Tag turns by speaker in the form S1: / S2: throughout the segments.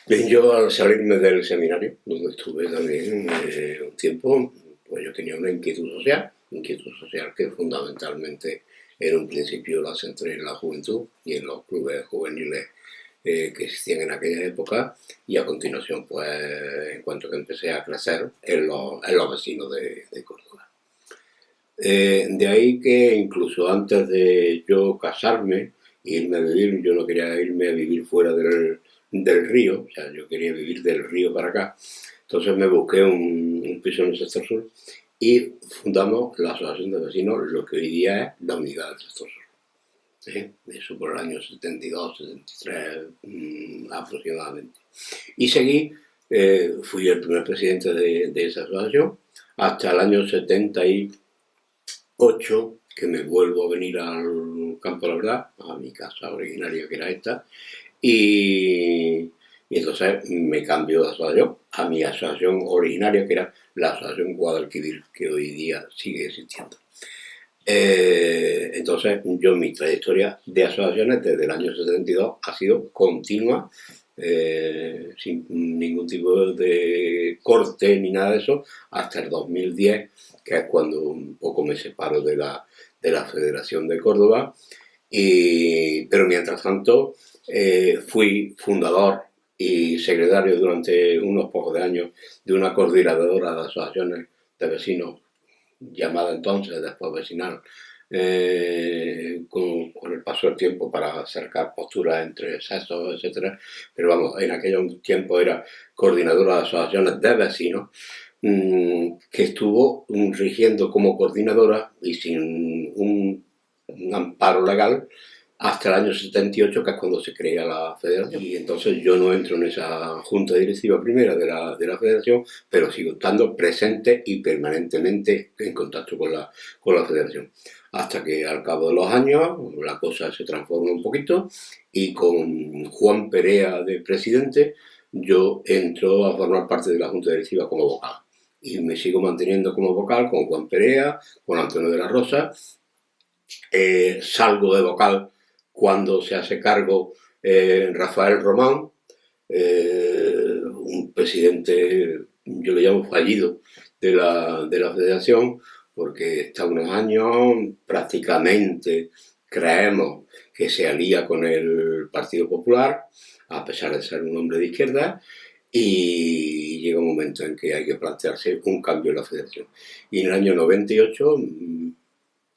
S1: Bien, yo al salirme del seminario, donde estuve también un tiempo, pues yo tenía una inquietud social que fundamentalmente en un principio la centré en la juventud y en los clubes juveniles que existían en aquella época, y a continuación, pues en cuanto que empecé a crecer en los vecinos de Córdoba. De ahí que incluso antes de yo casarme, irme a vivir, yo no quería irme a vivir fuera del río, o sea, yo quería vivir del río para acá. Entonces me busqué un piso en el sector sur y fundamos la Asociación de Vecinos, lo que hoy día es la Unidad del Sector Sur. ¿Sí? Eso por el año 72, 73 aproximadamente. Y seguí, fui el primer presidente de esa asociación hasta el año 78, que me vuelvo a venir al campo de la verdad, a mi casa originaria que era esta, y entonces me cambio de asociación a mi asociación originaria, que era la Asociación Guadalquivir, que hoy día sigue existiendo. Entonces, yo mi trayectoria de asociaciones desde el año 72 ha sido continua, sin ningún tipo de corte ni nada de eso, hasta el 2010, que es cuando un poco me separo de la Federación de Córdoba. Pero mientras tanto, fui fundador y secretario durante unos pocos de años de una coordinadora de asociaciones de vecinos llamada entonces, después vecinal, con el paso del tiempo para acercar posturas entre sexos, etcétera. Pero vamos, en aquel tiempo era coordinadora de asociaciones de vecinos, que estuvo rigiendo como coordinadora y sin un amparo legal hasta el año 78, que es cuando se crea la federación. Y entonces yo no entro en esa junta directiva primera de la federación, pero sigo estando presente y permanentemente en contacto con la federación. Hasta que al cabo de los años la cosa se transforma un poquito y con Juan Perea de presidente yo entro a formar parte de la junta directiva como vocal. Y me sigo manteniendo como vocal con Juan Perea, con Antonio de la Rosa. Salgo de vocal cuando se hace cargo Rafael Román, un presidente, yo le llamo fallido, de la federación, porque está unos años prácticamente creemos que se alía con el Partido Popular, a pesar de ser un hombre de izquierda, y llega un momento en que hay que plantearse un cambio en la federación. Y en el año 98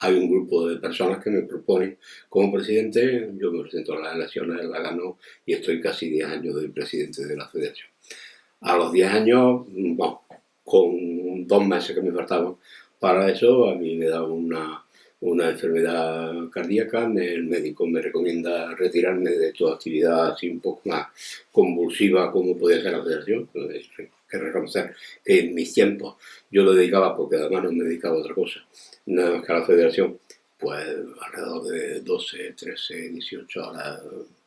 S1: hay un grupo de personas que me proponen como presidente, yo me presento a las elecciones, la gano y estoy casi 10 años de presidente de la federación. A los 10 años, bueno, con 2 meses que me faltaban para eso, a mí me da una enfermedad cardíaca, el médico me recomienda retirarme de toda actividad así un poco más convulsiva como podía ser la federación. Entonces, hay que reconocer que en mis tiempos yo lo dedicaba, porque además no me dedicaba a otra cosa, nada más que a la federación, pues alrededor de 12, 13, 18 horas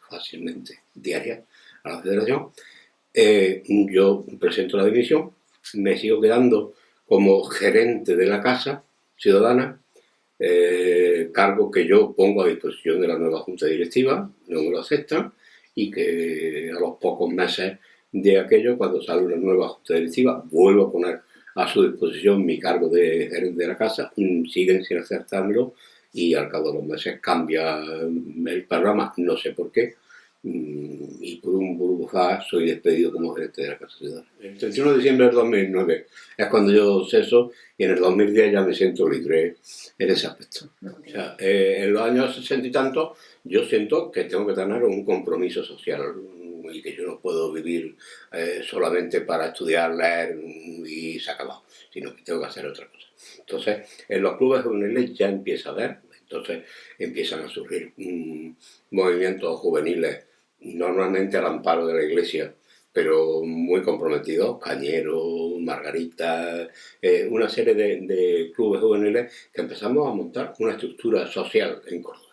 S1: fácilmente diarias a la federación. Yo presento la dimisión, me sigo quedando como gerente de la Casa Ciudadana, cargo que yo pongo a disposición de la nueva Junta Directiva, no me lo aceptan, y que a los pocos meses de aquello, cuando sale una nueva Junta Directiva, vuelvo a poner a su disposición mi cargo de gerente de la Casa, siguen sin aceptarlo, y al cabo de los meses cambia el programa, no sé por qué, y por un burbuja soy despedido como gerente de la Casa Ciudadana. El 31 de diciembre del 2009 es cuando yo ceso, y en el 2010 ya me siento libre en ese aspecto. O sea, en los años 60 y tantos yo siento que tengo que tener un compromiso social y que yo no puedo vivir solamente para estudiar, leer y se acabó, sino que tengo que hacer otra cosa. Entonces, en los clubes juveniles ya empieza a ver, entonces empiezan a surgir movimientos juveniles, normalmente al amparo de la Iglesia, pero muy comprometidos, Cañero, Margarita, una serie de clubes juveniles que empezamos a montar una estructura social en Córdoba.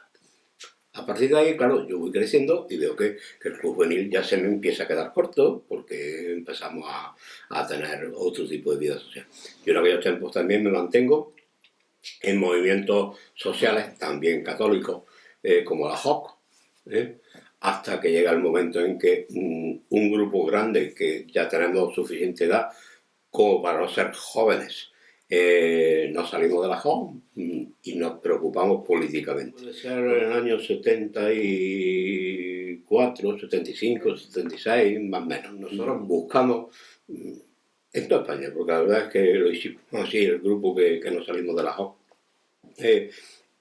S1: A partir de ahí, claro, yo voy creciendo y veo que el club juvenil ya se me empieza a quedar corto, porque empezamos a tener otro tipo de vida social. Yo en aquellos tiempos también me mantengo en movimientos sociales, también católicos, como la JOC, hasta que llega el momento en que un grupo grande, que ya tenemos suficiente edad como para no ser jóvenes, nos salimos de la JOM y nos preocupamos políticamente. Puede ser en el año 74, 75, 76, más o menos. Nosotros buscamos en toda España, porque la verdad es que lo hicimos así, el grupo que nos salimos de la JOM.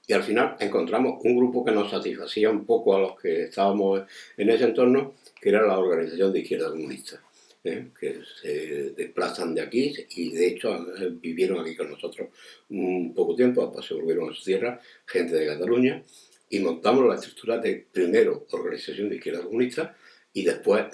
S1: Y al final encontramos un grupo que nos satisfacía un poco a los que estábamos en ese entorno, que era la Organización de Izquierda Comunista, que se desplazan de aquí y de hecho vivieron aquí con nosotros un poco tiempo, después se volvieron a su tierra, gente de Cataluña, y montamos la estructura de primero Organización de Izquierda Comunista y después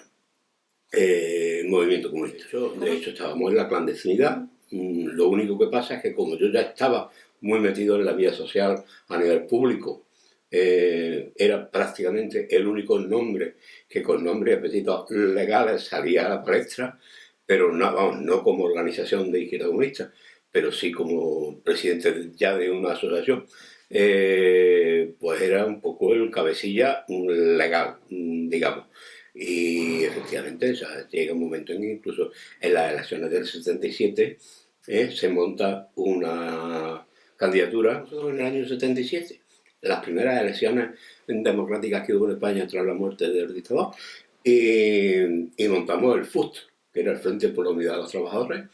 S1: Movimiento Comunista. De hecho estábamos en la clandestinidad. Lo único que pasa es que como yo ya estaba muy metido en la vida social a nivel público, era prácticamente el único nombre que con nombre y apellidos legales salía a la palestra, pero no, vamos, no como organización de izquierda comunista, pero sí como presidente ya de una asociación. Pues era un poco el cabecilla legal, digamos. Y efectivamente, o sea, llega un momento en que incluso en las elecciones del 77 se monta una candidatura en el año 77, las primeras elecciones democráticas que hubo en España tras la muerte del dictador, y montamos el FUT, que era el Frente por la Unidad de los Trabajadores,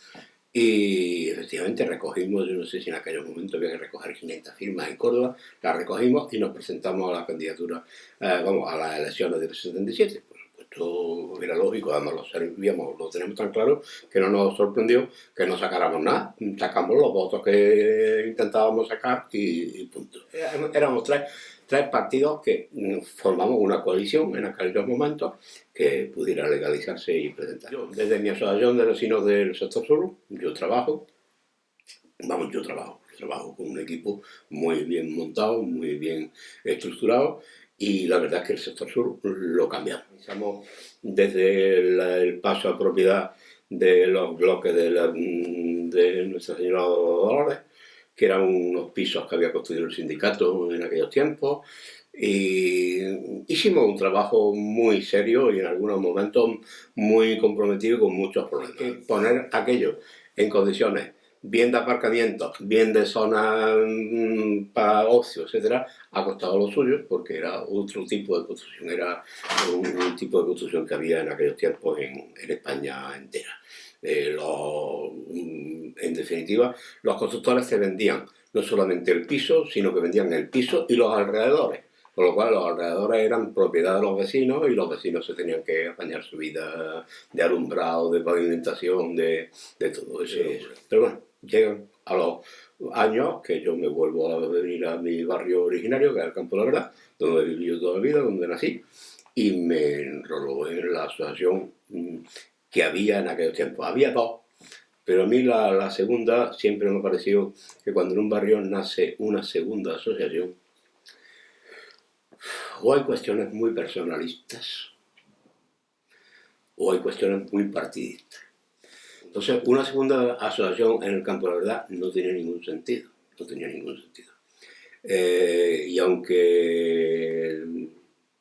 S1: y efectivamente recogimos, yo no sé si en aquel momento había que recoger 500 firmas en Córdoba, las recogimos y nos presentamos a la candidatura, vamos, a las elecciones del 77. Esto era lógico, además lo tenemos tan claro que no nos sorprendió que no sacáramos nada, sacamos los votos que intentábamos sacar y punto. Éramos tres partidos que formamos una coalición en aquellos momentos que pudiera legalizarse y presentar. Yo, desde mi asociación de vecinos del sector sur, yo trabajo con un equipo muy bien montado, muy bien estructurado, y la verdad es que el sector sur lo cambiamos. Empezamos desde el paso a propiedad de los bloques de Nuestra Señora de Dolores, que eran unos pisos que había construido el sindicato en aquellos tiempos, y hicimos un trabajo muy serio y en algunos momentos muy comprometido con muchos problemas. Hay que poner aquello en condiciones bien de aparcamiento, bien de zonas para ocio, etcétera, ha costado lo suyo, porque era otro tipo de construcción, era un tipo de construcción que había en aquellos tiempos en España entera. En definitiva, los constructores se vendían no solamente el piso, sino que vendían el piso y los alrededores. Con lo cual los alrededores eran propiedad de los vecinos y los vecinos se tenían que apañar su vida de alumbrado, de pavimentación, de todo eso. Pero bueno, llegan a los años que yo me vuelvo a venir a mi barrio originario, que es el Campo de la Verdad, donde he vivido toda la vida, donde nací, y me enroló en la asociación que había en aquellos tiempos. Había dos, pero a mí la segunda siempre me ha parecido que cuando en un barrio nace una segunda asociación, o hay cuestiones muy personalistas, o hay cuestiones muy partidistas. Entonces, una segunda asociación en el Campo de la Verdad no tenía ningún sentido, no tenía ningún sentido. Y aunque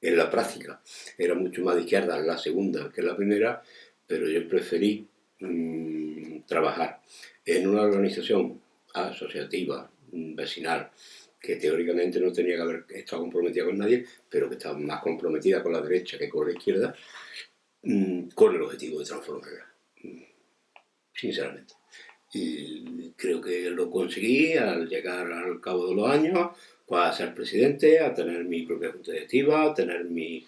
S1: en la práctica era mucho más de izquierda la segunda que la primera, pero yo preferí trabajar en una organización asociativa, vecinal, que teóricamente no tenía que haber estado comprometida con nadie, pero que estaba más comprometida con la derecha que con la izquierda, con el objetivo de transformarla, sinceramente. Y creo que lo conseguí al llegar al cabo de los años, pues a ser presidente, a tener mi propia junta directiva, a tener mis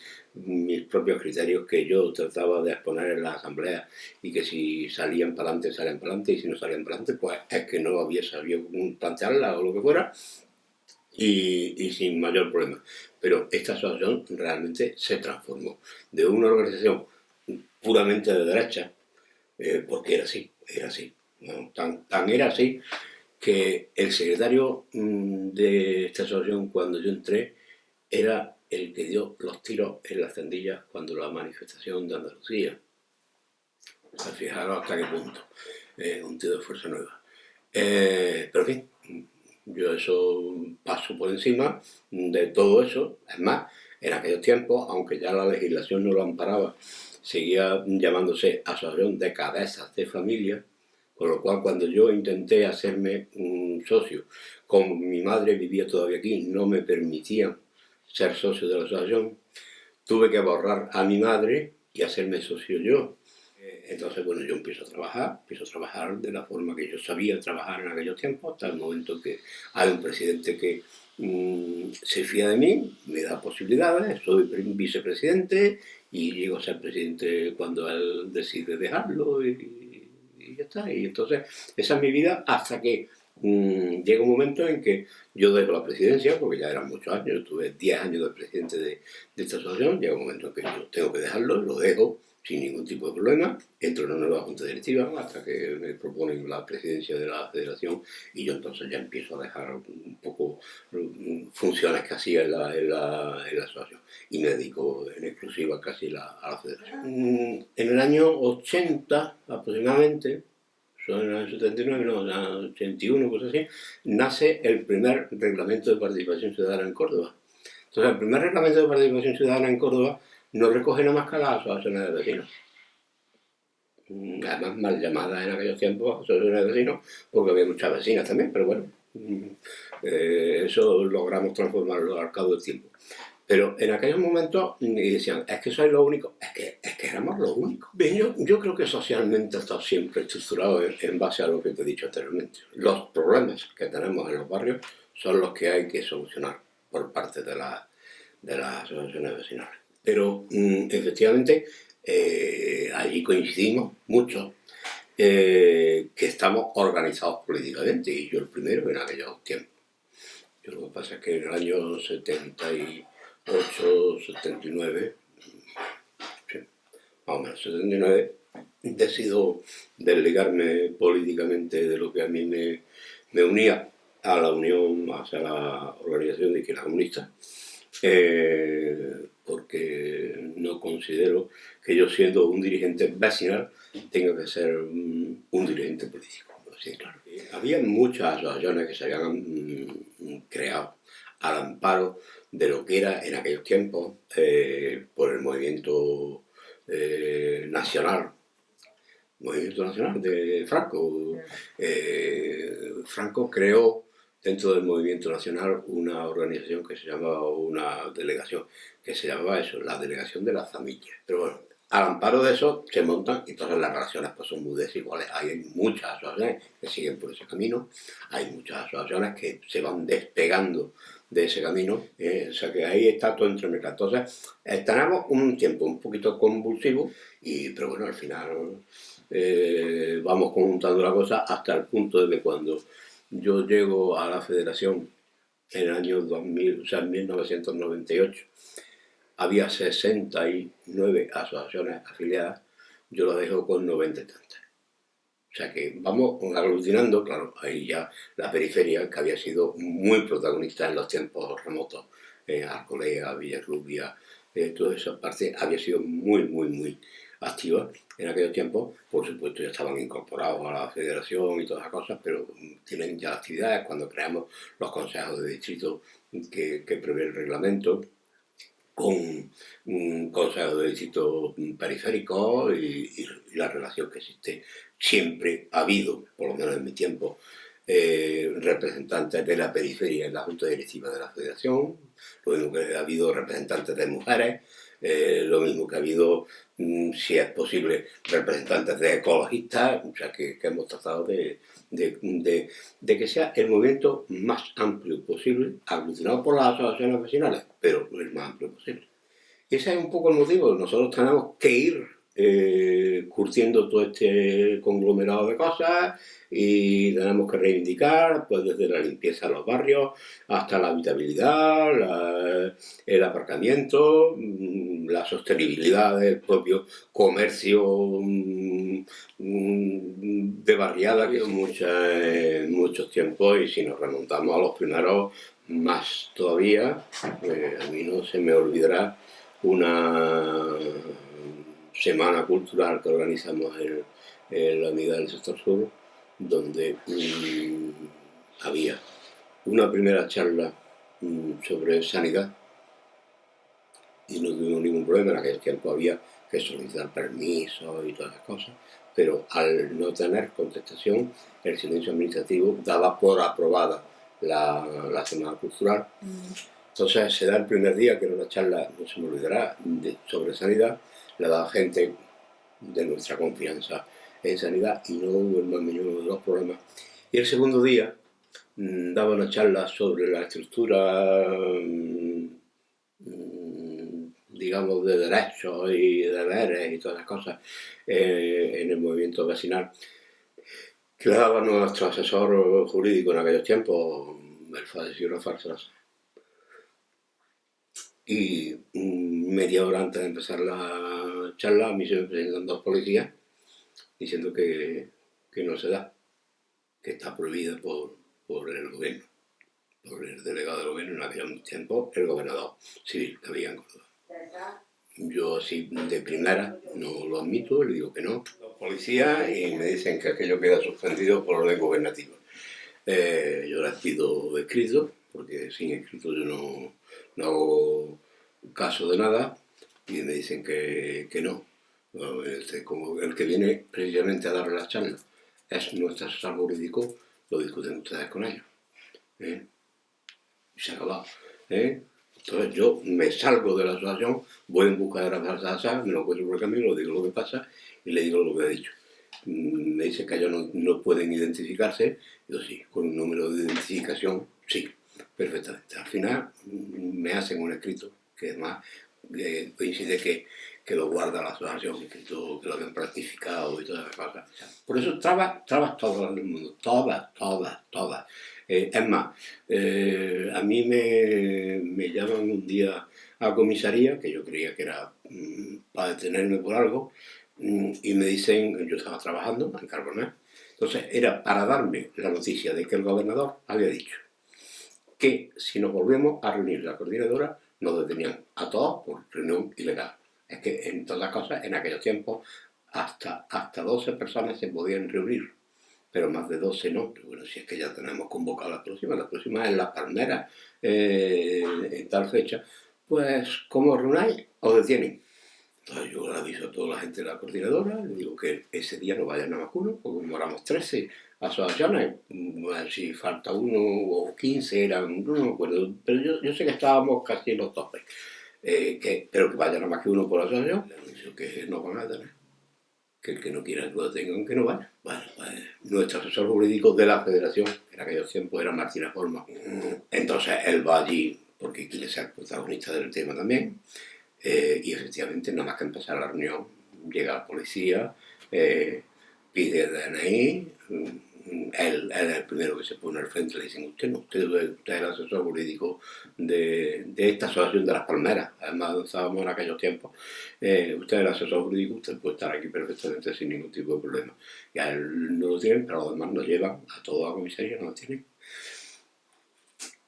S1: propios criterios que yo trataba de exponer en la asamblea, y que si salían para adelante, salían para adelante, y si no salían para adelante, pues es que no había sabido plantearla o lo que fuera, y sin mayor problema. Pero esta asociación realmente se transformó de una organización puramente de derecha, porque era así. ¿No? Tan era así que el secretario de esta asociación, cuando yo entré, era el que dio los tiros en las tendillas cuando la manifestación de Andalucía. O sea, fijaros hasta qué punto. Un tío de Fuerza Nueva. Pero en fin, yo eso paso por encima de todo eso. Es más, En aquellos tiempos, aunque ya la legislación no lo amparaba, seguía llamándose Asociación de Cabezas de Familia, con lo cual cuando yo intenté hacerme un socio, como mi madre vivía todavía aquí, no me permitían ser socio de la asociación, tuve que borrar a mi madre y hacerme socio yo. Entonces, bueno, yo empiezo a trabajar de la forma que yo sabía trabajar en aquellos tiempos, hasta el momento que hay un presidente que se fía de mí, me da posibilidades, soy vicepresidente y llego a ser presidente cuando él decide dejarlo y ya está. Y entonces, esa es mi vida hasta que llega un momento en que yo dejo la presidencia, porque ya eran muchos años, yo tuve 10 años de presidente de esta asociación, llega un momento en que yo tengo que dejarlo, lo dejo sin ningún tipo de problema, entro en una nueva junta directiva hasta que me proponen la presidencia de la federación y yo entonces ya empiezo a dejar un poco funciones que hacía en la asociación y me dedico en exclusiva casi a la federación. En el año 80 aproximadamente, son en el año 79, no, en el 81, cosas así, nace el primer reglamento de participación ciudadana en Córdoba. Entonces, el primer reglamento de participación ciudadana en Córdoba no recoge nada más que a las asociaciones de vecinos. Además, mal llamadas en aquellos tiempos asociaciones de vecinos, porque había muchas vecinas también, pero bueno, eso logramos transformarlo al cabo del tiempo. Pero en aquellos momentos y decían, es que sois lo único, es que éramos los únicos. Bien, yo creo que socialmente ha estado siempre estructurado en base a lo que te he dicho anteriormente. Los problemas que tenemos en los barrios son los que hay que solucionar por parte de las asociaciones vecinales. Pero efectivamente allí coincidimos mucho que estamos organizados políticamente y yo el primero en aquellos tiempos. Yo lo que pasa es que en el año 78, 79, sí, más o menos 79, decido desligarme políticamente de lo que a mí me unía a la unión, hacia la organización de izquierda comunista, porque no considero que yo siendo un dirigente vecinal tenga que ser un dirigente político. Sí, claro. Había muchas asociaciones que se habían creado al amparo de lo que era en aquellos tiempos por el movimiento nacional de Franco. Franco creó dentro del movimiento nacional una organización que se llamaba, una delegación, que se llamaba eso, la Delegación de las Familias. Pero bueno, al amparo de eso se montan y todas las relaciones pues son muy desiguales. Hay muchas asociaciones que siguen por ese camino, hay muchas asociaciones que se van despegando de ese camino, o sea que ahí está todo entremezclado. Entonces, tenemos un tiempo un poquito convulsivo, pero bueno, al final vamos conjuntando la cosa hasta el punto de que cuando yo llego a la federación en el año 2000, o sea, en 1998, había 69 asociaciones afiliadas, yo lo dejo con 90 y tantas. O sea que vamos aglutinando, claro, ahí ya la periferia, que había sido muy protagonista en los tiempos remotos, Alcolea, Villarrubia, toda esa parte había sido muy activa en aquellos tiempos. Por supuesto ya estaban incorporados a la federación y todas esas cosas, pero tienen ya actividades cuando creamos los consejos de distrito que prevé el reglamento, con un consejo de distrito periférico y la relación que existe. Siempre ha habido, por lo menos en mi tiempo, representantes de la periferia en la junta directiva de la federación, lo mismo que ha habido representantes de mujeres, lo mismo que ha habido, si es posible, representantes de ecologistas, o sea que hemos tratado de que sea el movimiento más amplio posible, aglutinado por las asociaciones vecinales, pero el más amplio posible. Ese es un poco el motivo. Nosotros tenemos que ir curtiendo todo este conglomerado de cosas y tenemos que reivindicar, pues desde la limpieza de los barrios hasta la habitabilidad, el aparcamiento, la sostenibilidad del propio comercio de barriada, que son muchos tiempos, y si nos remontamos a los primeros, más todavía, a mí no se me olvidará una semana cultural que organizamos en la unidad del sector sur, donde había una primera charla sobre sanidad, y no tuvimos ningún problema. En aquel tiempo había que solicitar permisos y todas esas cosas, pero al no tener contestación, el silencio administrativo daba por aprobada la Semana Cultural. Entonces se da el primer día, que era una charla, no se me olvidará, sobre sanidad, la da gente de nuestra confianza en sanidad y no hubo el más mínimo de los problemas. Y el segundo día daba una charla sobre la estructura, digamos, de derechos y deberes y todas las cosas en el movimiento vecinal, que le daba nuestro asesor jurídico en aquellos tiempos, el fallecido Rafael Salazar. Y media hora antes de empezar la charla, a mí se me presentan dos policías diciendo que no se da, que está prohibida por el gobierno, por el delegado del gobierno, en aquel tiempo el gobernador civil que había en Córdoba. Yo así de primera no lo admito, le digo que no. Los policías y me dicen que aquello queda suspendido por orden gubernativo. Yo les pido escrito, porque sin escrito yo no hago caso de nada, y me dicen que no. Como el que viene precisamente a dar la charla es nuestro asesor jurídico, lo discuten ustedes con ellos. Y se acaba. Entonces yo me salgo de la asociación, voy en busca de la salsa, me lo encuentro por el camino, le digo lo que pasa y le digo lo que he dicho. Me dice que ellos no pueden identificarse. Yo sí, con un número de identificación, sí, perfectamente. Al final me hacen un escrito, que además coincide que lo guarda la asociación, escrito que lo habían practicado y todas las cosas. Por eso trabas todas en el mundo, todas. Es más, a mí me llaman un día a comisaría, que yo creía que era para detenerme por algo, y me dicen, yo estaba trabajando en Carbonell, entonces era para darme la noticia de que el gobernador había dicho que si nos volvemos a reunir la coordinadora, nos detenían a todos por reunión ilegal. Es que en todas las cosas, en aquellos tiempos, hasta 12 personas se podían reunir, pero más de 12 no. Bueno, si es que ya tenemos convocado la próxima es Las Palmeras, en tal fecha, pues como reunáis, os detienen. Entonces yo le aviso a toda la gente de la coordinadora, le digo que ese día no vayan nada más que uno, porque como éramos 13 asociaciones, si falta uno o 15 eran, no me acuerdo, pero yo sé que estábamos casi en los topes, pero que vaya nada más que uno por asociación, le anuncio que no van a tener, que el que no quiera que lo tengan, que no vaya. Bueno, pues nuestro asesor jurídico de la federación, en aquellos tiempos era Martina Forma, entonces él va allí porque quiere ser protagonista del tema también. Y efectivamente, nada más que empezar la reunión, llega la policía, pide DNI, él es el primero que se pone al frente, le dicen, usted es el asesor jurídico de esta asociación de Las Palmeras, además estábamos en aquellos tiempos, usted es el asesor jurídico, usted puede estar aquí perfectamente sin ningún tipo de problema. Y a él no lo tienen, pero los demás nos llevan a toda la comisaría, no lo tienen.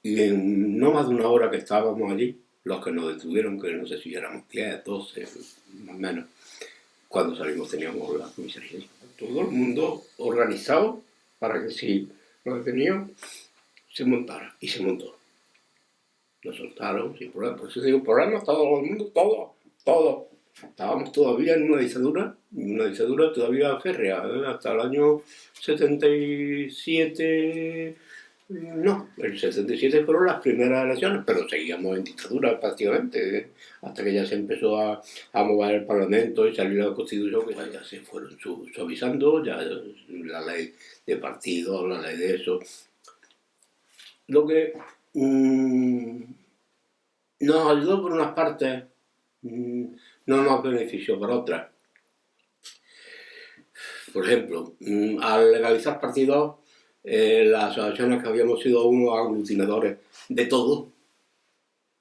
S1: Y en no más de una hora que estábamos allí, los que nos detuvieron, que no sé si éramos 10, 12, más o menos, cuando salimos teníamos la comisaría. Todo el mundo organizado para que si nos detenían, se montara. Y se montó. Nos soltaron sin problema. Por eso digo, problemas todo el mundo, todo. Estábamos todavía en una dictadura todavía férrea, hasta el año 77... No, el 77 fueron las primeras elecciones, pero seguíamos en dictadura prácticamente, hasta que ya se empezó a mover el Parlamento y salir la Constitución, que ya se fueron suavizando, ya la ley de partidos, la ley de eso. Lo que nos ayudó por unas partes, no nos benefició por otras. Por ejemplo, al legalizar partidos, las asociaciones que habíamos sido unos aglutinadores de todo,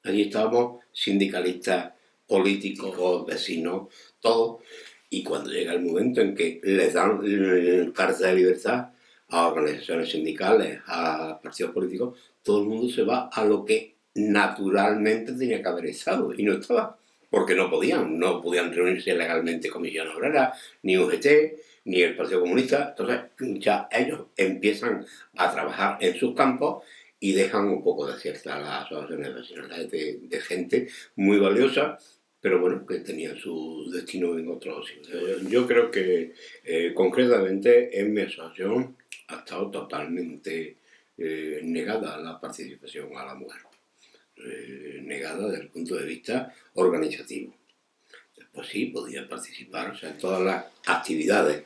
S1: allí estábamos sindicalistas, políticos, vecinos, todos, y cuando llega el momento en que les dan carta de libertad a organizaciones sindicales, a partidos políticos, todo el mundo se va a lo que naturalmente tenía que haber estado, y no estaba, porque no podían reunirse legalmente Comisión Obrera, ni UGT, ni el Partido Comunista. Entonces ya ellos empiezan a trabajar en sus campos y dejan un poco desiertas las asociaciones vecinales de gente muy valiosa, pero bueno, que tenían su destino en otros sitios. Yo creo que concretamente en mi asociación ha estado totalmente negada la participación a la mujer, negada desde el punto de vista organizativo. Después sí, podía participar, o sea, en todas las actividades,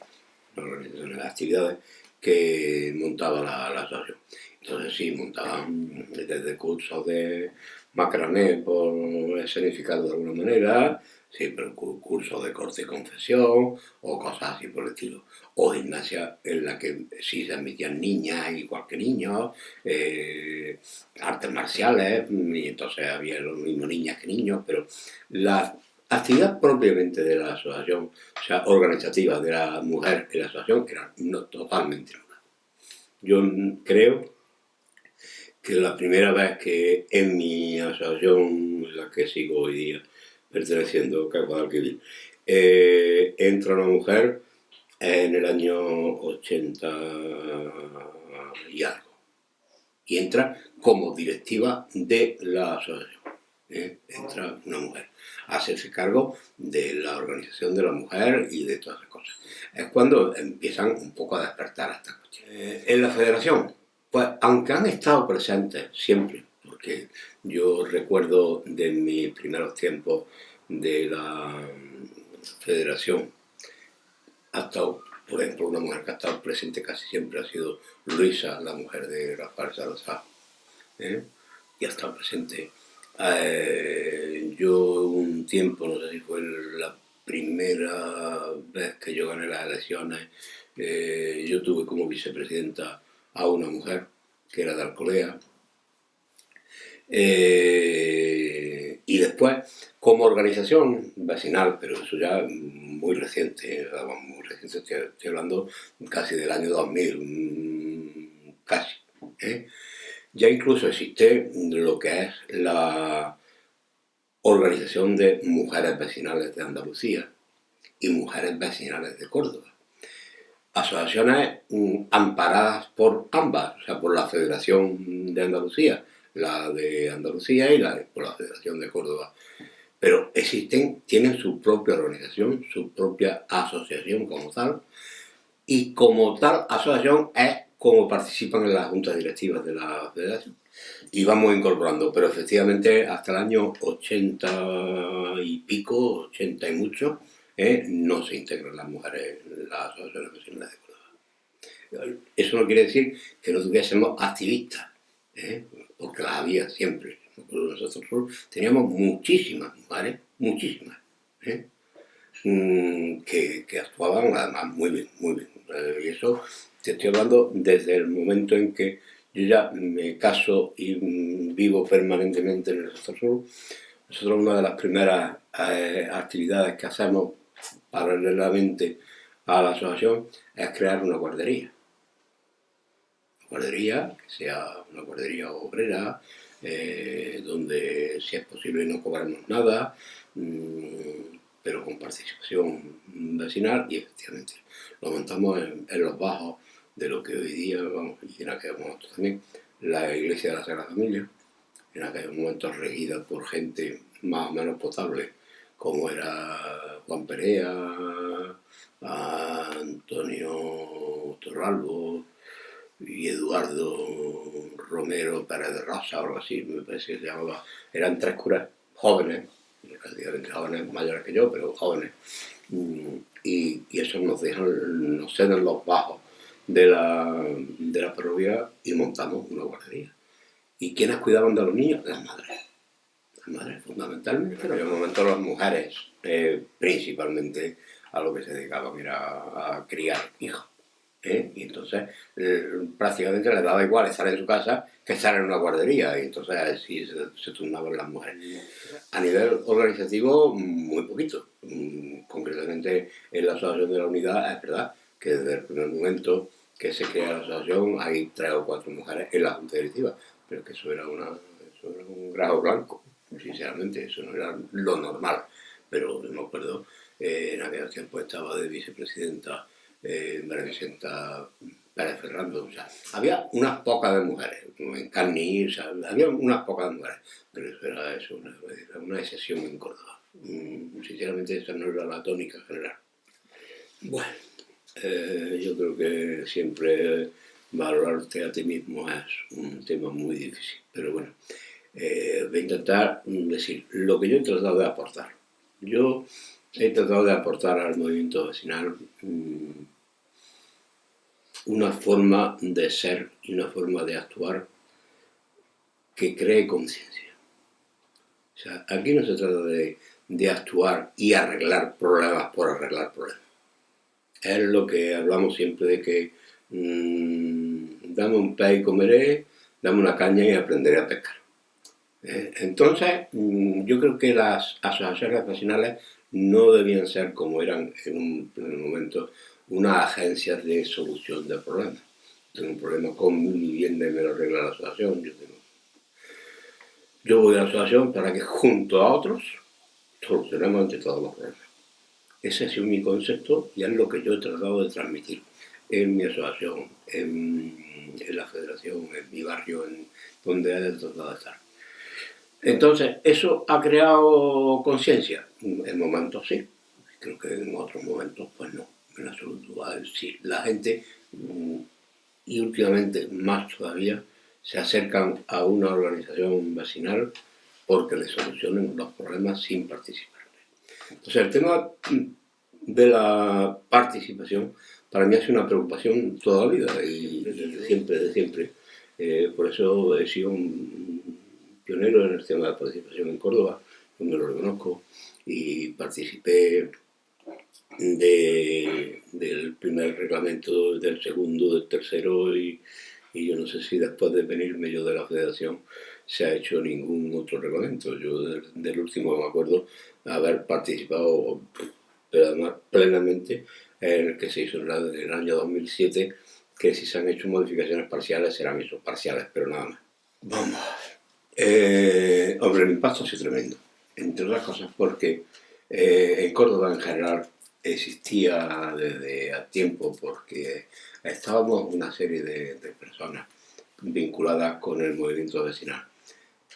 S1: las actividades que montaba la asociación. Entonces sí, montaban desde cursos de macramé, por escenificar de alguna manera, sí, pero cursos de corte y confesión, o cosas así por el estilo. O gimnasia en la que sí se admitían niñas igual que niños, artes marciales, y entonces había lo mismo niñas que niños, pero la actividad propiamente de la asociación, o sea, organizativa de la mujer en la asociación, era totalmente nula. Yo creo que la primera vez que en mi asociación, en la que sigo hoy día perteneciendo, que es Guadalquivir, entra una mujer en el año 80 y algo. Y entra como directiva de la asociación. Entra una mujer a hacerse cargo de la organización de la mujer y de todas esas cosas. Es cuando empiezan un poco a despertar estas cuestiones. En la federación, pues aunque han estado presentes siempre, porque yo recuerdo de mis primeros tiempos de la federación, ha estado, por ejemplo, una mujer que ha estado presente casi siempre ha sido Luisa, la mujer de Rafael Salazar, y ha estado presente. Yo un tiempo, no sé si fue la primera vez que yo gané las elecciones, yo tuve como vicepresidenta a una mujer que era de Alcolea, y después como organización vecinal, pero eso ya muy reciente, estoy hablando casi del año 2000, casi, ya incluso existe lo que es la Organización de Mujeres Vecinales de Andalucía y Mujeres Vecinales de Córdoba. Asociaciones amparadas por ambas, o sea, por la Federación de Andalucía, la de Andalucía y por la Federación de Córdoba. Pero existen, tienen su propia organización, su propia asociación como tal, y como tal asociación es como participan en las juntas directivas de la Federación. Y vamos incorporando, pero efectivamente hasta el año 80 y pico, 80 y mucho, no se integran las mujeres en las asociaciones vecinales de Córdoba. Eso no quiere decir que no tuviésemos activistas, porque las había siempre. Nosotros teníamos muchísimas mujeres, muchísimas, que actuaban además muy bien, muy bien. Y eso te estoy hablando desde el momento en que yo ya me caso y vivo permanentemente en el sector sur. Nosotros una de las primeras actividades que hacemos paralelamente a la asociación es crear una guardería. Una guardería que sea una guardería obrera, donde si es posible no cobramos nada, pero con participación vecinal, y efectivamente lo montamos en los bajos de lo que hoy día, vamos, y en aquel momento también, la Iglesia de la Sagrada Familia, en aquel momento regida por gente más o menos potable, como era Juan Perea, Antonio Torralbo y Eduardo Romero Pérez de Rosa, o algo así, me parece que se llamaba. Eran tres curas jóvenes, prácticamente jóvenes mayores que yo, pero jóvenes, y eso nos ceden los bajos de la parroquia y montamos una guardería. ¿Y quiénes cuidaban de los niños? Las madres fundamentalmente, pero en un momento las mujeres principalmente a lo que se dedicaban era a criar hijos. Y entonces prácticamente les daba igual estar en su casa que estar en una guardería, y entonces así se turnaban las mujeres. A nivel organizativo, muy poquito. Concretamente en la Asociación de la Unidad es verdad que desde el primer momento que se crea la asociación hay 3 o 4 mujeres en la junta directiva, pero que eso era un grado blanco, sinceramente, eso no era lo normal. Pero me acuerdo, en aquel tiempo estaba de vicepresidenta María Vicenta Pérez Ferrando, o sea, había unas pocas de mujeres, como en Carni, o sea, había unas pocas de mujeres, pero eso era eso, una excepción en Córdoba. Sinceramente esa no era la tónica general. Bueno, yo creo que siempre valorarte a ti mismo es un tema muy difícil, pero bueno, voy a intentar decir lo que yo he tratado de aportar. Yo he tratado de aportar al movimiento vecinal una forma de ser y una forma de actuar que cree conciencia. O sea, aquí no se trata de actuar y arreglar problemas por arreglar problemas. Es lo que hablamos siempre de que dame un pez y comeré, dame una caña y aprenderé a pescar. Entonces, yo creo que las asociaciones vecinales no debían ser como eran en un primer momento unas agencias de solución de problemas. Tengo un problema con mi vivienda y me lo arregla la asociación. Yo voy a la asociación para que junto a otros solucionemos entre todos los problemas. Ese ha sido mi concepto y es lo que yo he tratado de transmitir en mi asociación, en la federación, en mi barrio, en donde he tratado de estar. Entonces, ¿eso ha creado conciencia? En momentos sí, creo que en otros momentos pues no, en absoluto. Sí, la gente, y últimamente más todavía, se acercan a una organización vecinal porque le solucionen los problemas sin participar. Entonces, el tema de la participación para mí ha sido una preocupación toda la vida y de siempre. Por eso he sido un pionero en el tema de la participación en Córdoba, donde lo reconozco, y participé del primer reglamento, del segundo, del tercero, y yo no sé si después de venirme yo de la federación se ha hecho ningún otro reglamento. Yo del último me acuerdo haber participado, pero además plenamente, en el que se hizo en el año 2007, que si se han hecho modificaciones parciales serán eso, parciales, pero nada más. Vamos. Hombre, el impacto ha sido tremendo, entre otras cosas porque en Córdoba en general existía desde a tiempo porque estábamos una serie de personas vinculadas con el movimiento vecinal,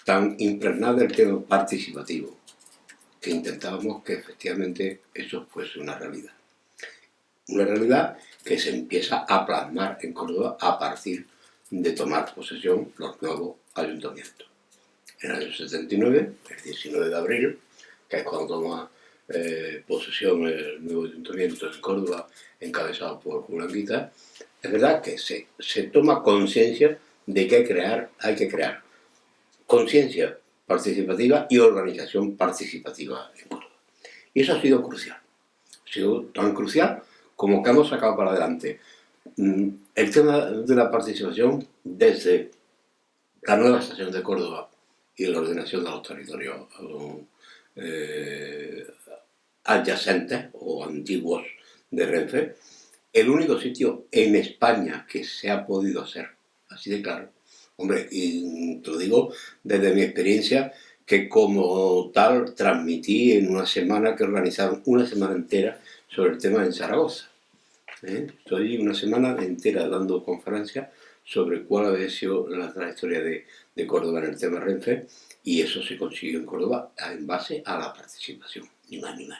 S1: tan impregnadas del tema participativo que intentábamos que efectivamente eso fuese una realidad. Una realidad que se empieza a plasmar en Córdoba a partir de tomar posesión los nuevos ayuntamientos. En el año 79, el 19 de abril, que es cuando toma posesión el nuevo ayuntamiento en Córdoba, encabezado por Julián Guita, es verdad que se toma conciencia de que hay que crear conciencia participativa y organización participativa en Córdoba. Y eso ha sido crucial. Ha sido tan crucial como que hemos sacado para adelante el tema de la participación desde la nueva estación de Córdoba y la ordenación de los territorios adyacentes o antiguos de Renfe, el único sitio en España que se ha podido hacer, así de claro. Hombre, y te lo digo desde mi experiencia, que como tal transmití en una semana que organizaron una semana entera sobre el tema en Zaragoza. Estoy una semana entera dando conferencias sobre cuál había sido la trayectoria de Córdoba en el tema Renfe, y eso se consiguió en Córdoba en base a la participación, ni más ni menos.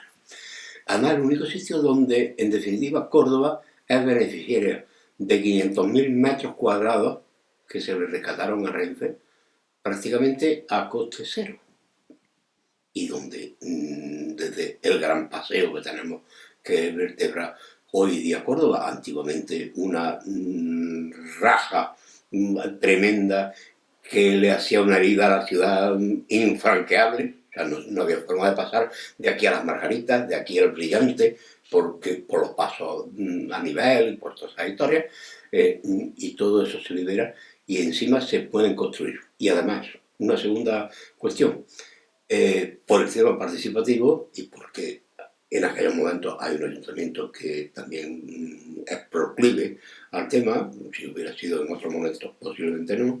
S1: Además, el único sitio donde, en definitiva, Córdoba es beneficiaria de 500.000 metros cuadrados que se le rescataron a Renfe prácticamente a coste cero. Y donde, desde el gran paseo que tenemos que vertebrar hoy día Córdoba, antiguamente una raja tremenda que le hacía una herida a la ciudad infranqueable. O sea, no había forma de pasar de aquí a las Margaritas, de aquí al Brillante, por los pasos a nivel y por todas esas historias, y todo eso se libera y encima se pueden construir. Y además, una segunda cuestión, por el tema participativo y porque en aquellos momentos hay un ayuntamiento que también es proclive al tema, si hubiera sido en otros momentos posiblemente no,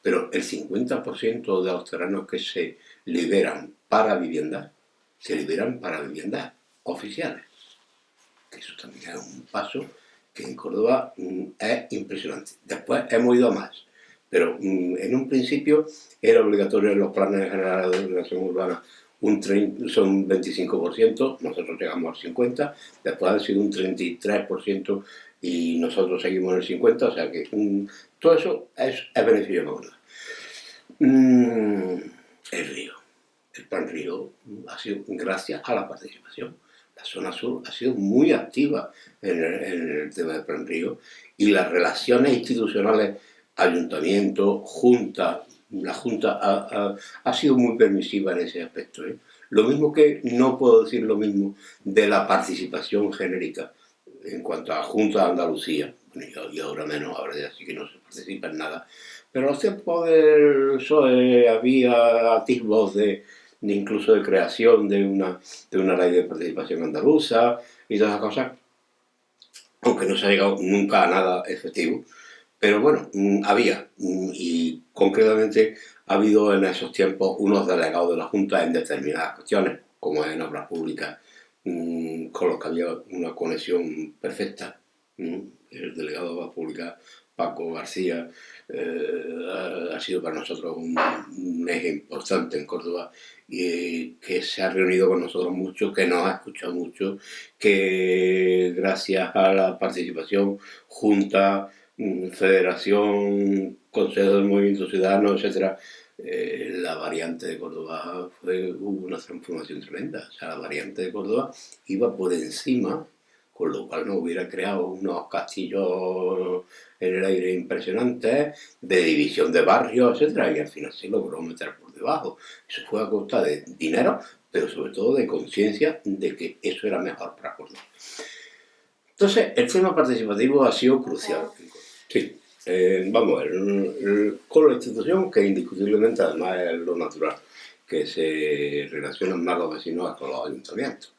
S1: pero el 50% de los terrenos que se liberan para viviendas, se liberan para viviendas oficiales. Que eso también es un paso que en Córdoba es impresionante. Después hemos ido a más, pero en un principio era obligatorio en los planes generales de ordenación urbana son 25%, nosotros llegamos al 50%, después ha sido un 33% y nosotros seguimos en el 50%, o sea que todo eso es beneficio de Córdoba. El río, el Plan Río ha sido gracias a la participación. La zona sur ha sido muy activa en el tema del Plan Río y las relaciones institucionales, ayuntamiento, junta, la junta ha sido muy permisiva en ese aspecto. Lo mismo que no puedo decir lo mismo de la participación genérica en cuanto a Junta de Andalucía, bueno, y ahora menos, ahora ya sí que no se participa en nada, pero en los tiempos del PSOE había atisbos de incluso de creación de una ley de participación andaluza y todas esas cosas, aunque no se ha llegado nunca a nada efectivo. Pero bueno, había, y concretamente ha habido en esos tiempos unos delegados de la Junta en determinadas cuestiones, como en obras públicas, con los que había una conexión perfecta. El delegado de obras públicas, Paco García, ha sido para nosotros un eje importante en Córdoba y que se ha reunido con nosotros mucho, que nos ha escuchado mucho, que gracias a la participación junta, federación, consejo del movimiento ciudadano, etcétera, la variante de Córdoba hubo una transformación tremenda. O sea, la variante de Córdoba iba por encima, con lo cual nos hubiera creado unos castillos en el aire impresionantes, de división de barrios, etcétera, y al final se logró meter por debajo. Eso fue a costa de dinero, pero sobre todo de conciencia de que eso era mejor para Córdoba. Entonces, el tema participativo ha sido crucial. Sí, vamos a ver, con la institución, que indiscutiblemente además es lo natural, que se relacionan más los vecinos con los ayuntamientos.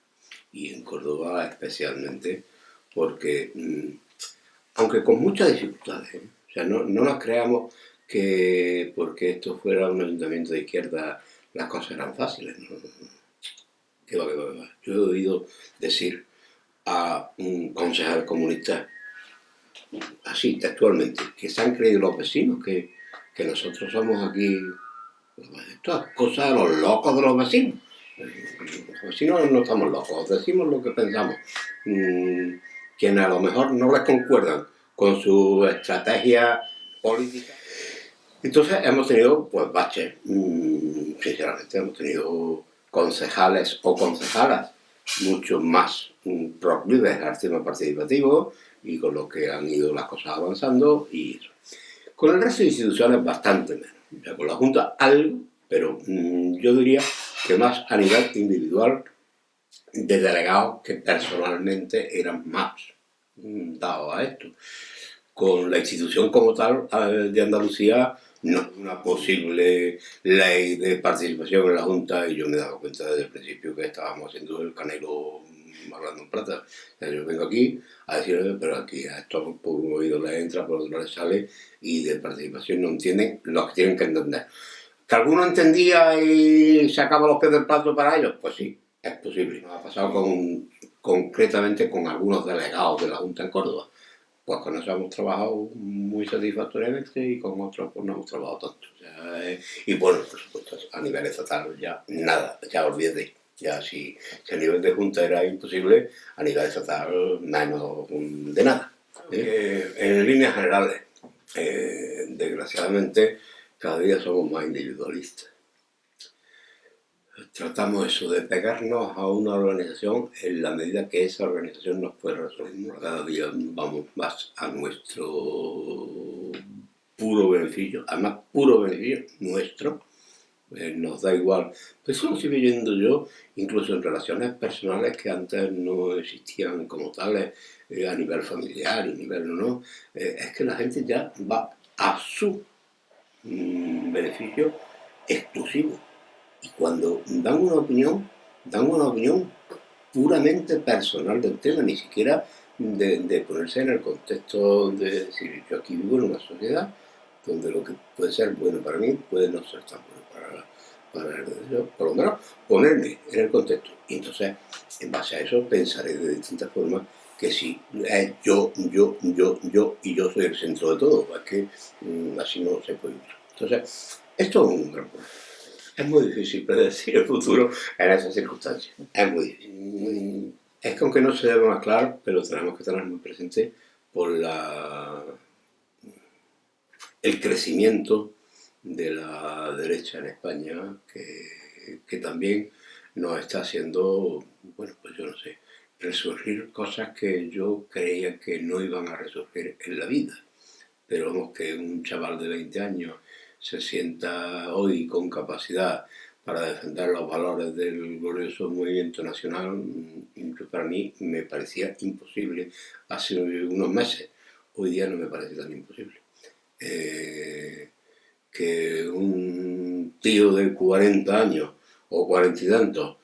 S1: Y en Córdoba especialmente, porque, aunque con muchas dificultades, o sea, no nos creamos que porque esto fuera un ayuntamiento de izquierda las cosas eran fáciles. ¿No? ¿Qué va? Yo he oído decir a un concejal comunista, así textualmente, que se han creído los vecinos que nosotros somos aquí, estas cosas de los locos de los vecinos. Los vecinos no estamos locos, decimos lo que pensamos. Quienes a lo mejor no les concuerdan con su estrategia política. Entonces hemos tenido pues baches, sinceramente hemos tenido concejales o concejalas mucho más proclives al tema participativo y con lo que han ido las cosas avanzando y eso. Con el resto de instituciones bastante menos. O sea, con la Junta algo, pero yo diría que más a nivel individual de delegados que personalmente eran más dados a esto. Con la institución como tal de Andalucía, no una posible ley de participación en la Junta, y yo me he dado cuenta desde el principio que estábamos haciendo el canelo hablando en plata. O sea, yo vengo aquí a decirles, pero aquí a esto por un oído les entra, por otro les sale, y de participación no entienden lo que tienen que entender. ¿Que alguno entendía y sacaba los pies del plato para ellos? Pues sí, es posible. Nos ha pasado concretamente con algunos delegados de la Junta en Córdoba. Pues con eso hemos trabajado muy satisfactoriamente y con otros pues no hemos trabajado tanto. O sea, y bueno, por supuesto, a nivel estatal ya nada, ya olvídate. Ya si a nivel de Junta era imposible, a nivel estatal menos de nada. En líneas generales, desgraciadamente, cada día somos más individualistas. Tratamos eso de pegarnos a una organización en la medida que esa organización nos puede resolver. Cada día vamos más a nuestro puro beneficio, además puro beneficio nuestro. Nos da igual. Eso lo estoy viendo yo, incluso en relaciones personales que antes no existían como tales, a nivel familiar y a nivel no. Es que la gente ya va a su beneficio exclusivo. Y cuando dan una opinión puramente personal del tema, ni siquiera de ponerse en el contexto de decir, yo aquí vivo en una sociedad donde lo que puede ser bueno para mí puede no ser tan bueno para el por lo menos ponerme en el contexto. Y entonces, en base a eso, pensaré de distintas formas que sí, es yo, y yo soy el centro de todo. Es que así no se puede vivir. Entonces, esto es un gran problema. Es muy difícil predecir el futuro en esas circunstancias. Es muy difícil. Es que aunque no se debe mezclar, pero tenemos que tener muy presente por el crecimiento de la derecha en España, que también nos está haciendo, bueno, pues yo no sé, resurgir cosas que yo creía que no iban a resurgir en la vida. Pero vamos, que un chaval de 20 años se sienta hoy con capacidad para defender los valores del glorioso movimiento nacional, para mí me parecía imposible hace unos meses. Hoy día no me parece tan imposible. Que un tío de 40 años o 40 y tantos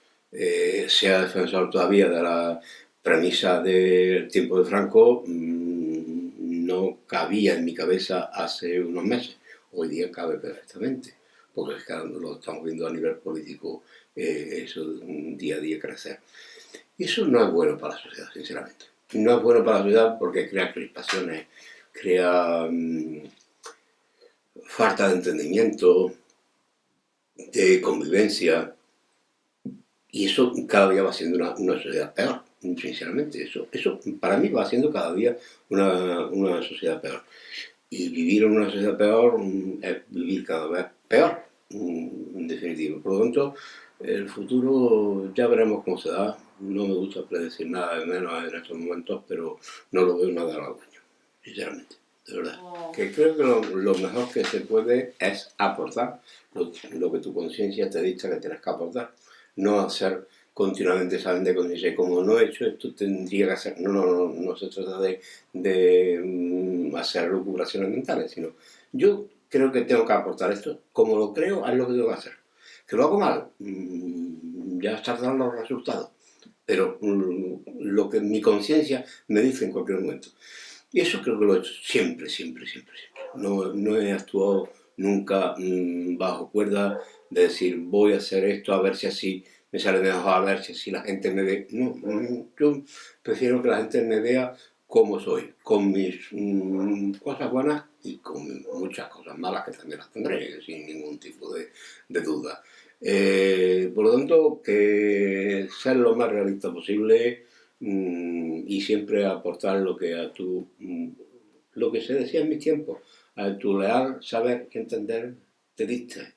S1: sea defensor todavía de la premisa del tiempo de Franco no cabía en mi cabeza hace unos meses. Hoy día cabe perfectamente, porque es que lo estamos viendo a nivel político, eso día a día crecer. Y eso no es bueno para la sociedad, sinceramente. No es bueno para la sociedad porque crea crispaciones, crea falta de entendimiento, de convivencia, y eso cada día va siendo una sociedad peor, sinceramente. Eso para mí va siendo cada día una sociedad peor. Y vivir en una sociedad peor es vivir cada vez peor, en definitiva. Por lo tanto, el futuro ya veremos cómo se da. No me gusta predecir nada de menos en estos momentos, pero no lo veo nada halagüeño, sinceramente, de verdad. Que creo que lo mejor que se puede es aportar lo que tu conciencia te dice que tienes que aportar. No hacer continuamente examen de conciencia. Y como no he hecho esto, tendría que hacer. No se trata de hacer recuperaciones mentales, sino yo creo que tengo que aportar esto. Como lo creo, es lo que tengo que hacer. Que lo hago mal, ya estarán los resultados. Pero lo que mi conciencia me dice en cualquier momento. Y eso creo que lo he hecho siempre, siempre, siempre, siempre. No he actuado nunca bajo cuerda de decir voy a hacer esto a ver si así me sale mejor, a ver si así la gente me ve. No, yo prefiero que la gente me vea como soy, con mis cosas buenas y con muchas cosas malas que también las tendré, sin ningún tipo de duda. Por lo tanto, que ser lo más realista posible y siempre aportar lo que a tu, lo que se decía en mis tiempos, a tu leal saber y entender te diste.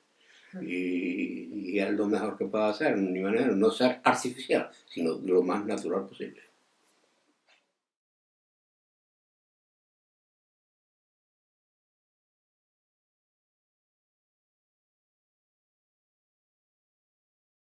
S1: Y es lo mejor que puedas hacer, ni manera, no ser artificial, sino lo más natural posible.